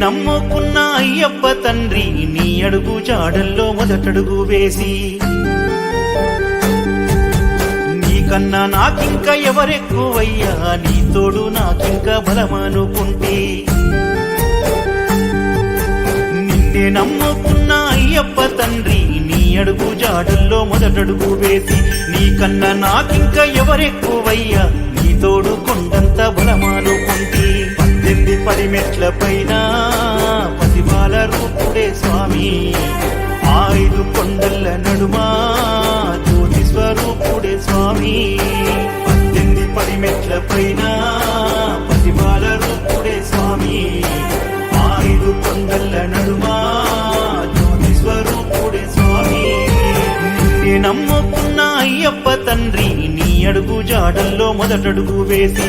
నమ్ముకున్న అయ్యప్ప తండ్రి నీ అడుగు జాడల్లో మొదటడుగు వేసి నీకన్నా నాకింక ఎవరెక్కువయ్యా నీ తోడు నాకింక బలమనుకుంటే నిన్నే నమ్ముకున్న అయ్యప్ప తండ్రి నీ అడుగు జాడల్లో మొదటడుగు వేసి నీకన్నా నాకింక ఎవరెక్కువయ్యా నీ తోడు కొండంత బలమనుకుంటే 18 మెట్ల పైన పసిబాల రూపుడే స్వామి 5 కొండల నడుమా జ్యోతి స్వరూపుడే స్వామి 18 మెట్ల పైన పసిబాల రూపుడే స్వామి 5 కొండల నడుమా జ్యోతి స్వరూపుడే స్వామి నిన్నే నమ్ముకున్న అయ్యప్ప తండ్రి నీ అడుగు జాడల్లో మొదటడుగు వేసి